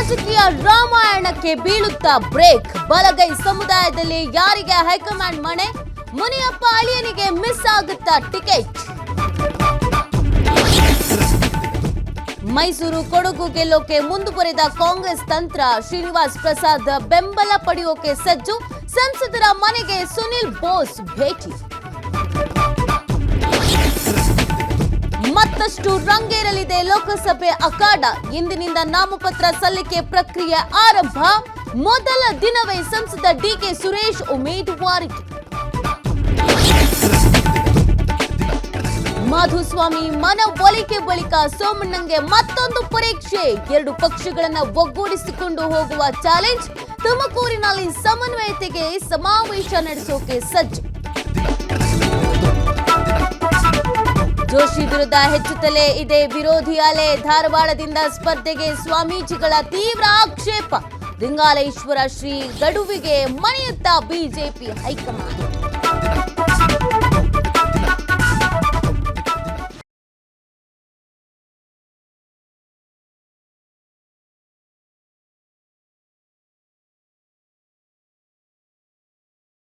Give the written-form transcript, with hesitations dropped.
ರಾಜಕೀಯ ರಾಮಾಯಣಕ್ಕೆ ಬೀಳುತ್ತಾ ಬ್ರೇಕ್. ಬಲಗೈ ಸಮುದಾಯದಲ್ಲಿ ಯಾರಿಗೆ ಹೈಕಮಾಂಡ್ ಮಣೆ? ಮುನಿಯಪ್ಪ ಅಳಿಯನಿಗೆ ಮಿಸ್ ಆಗುತ್ತಾ ಟಿಕೆಟ್? ಮೈಸೂರು ಕೊಡಗು ಗೆಲ್ಲೋಕೆ ಮುಂದುವರೆದ ಕಾಂಗ್ರೆಸ್ ತಂತ್ರ. ಶ್ರೀನಿವಾಸ್ ಪ್ರಸಾದ್ ಬೆಂಬಲ ಪಡೆಯೋಕೆ ಸಜ್ಜು. ಸಂಸದರ ಮನೆಗೆ ಸುನಿಲ್ ಬೋಸ್ ಭೇಟಿ. ಮತ್ತಷ್ಟು ರಂಗೇರಲಿದೆ ಲೋಕಸಭೆ ಅಖಾಡ. ಇಂದಿನಿಂದ ನಾಮಪತ್ರ ಸಲ್ಲಿಕೆ ಪ್ರಕ್ರಿಯೆ ಆರಂಭ. ಮೊದಲ ದಿನವೇ ಸಂಸದ ಡಿಕೆ ಸುರೇಶ್ ಉಮೇದುವಾರಿಕೆ. ಮಾಧುಸ್ವಾಮಿ ಮನವೊಲಿಕೆ ಬಳಿಕ ಸೋಮಣ್ಣಂಗೆ ಮತ್ತೊಂದು ಪರೀಕ್ಷೆ. 2 ಪಕ್ಷಗಳನ್ನ ಒಗ್ಗೂಡಿಸಿಕೊಂಡು ಹೋಗುವ ಚಾಲೆಂಜ್. ತುಮಕೂರಿನಲ್ಲಿ ಸಮನ್ವಯತೆಗೆ ಸಮಾವೇಶ ನಡೆಸೋಕೆ ಸಜ್ಜು. ಜೋಶಿ ವಿರುದ್ಧ ಹೆಚ್ಚುತ್ತಲೇ ಇದೆ ವಿರೋಧಿ ಅಲೆ. ಧಾರವಾಡದಿಂದ ಸ್ಪರ್ಧೆಗೆ ಸ್ವಾಮೀಜಿಗಳ ತೀವ್ರ ಆಕ್ಷೇಪ. ಲಿಂಗಾಲೇಶ್ವರ ಶ್ರೀ ಗಡುವಿಗೆ ಮಣಿಯುತ್ತಾ ಬಿಜೆಪಿ ಹೈಕಮಾಂಡ್.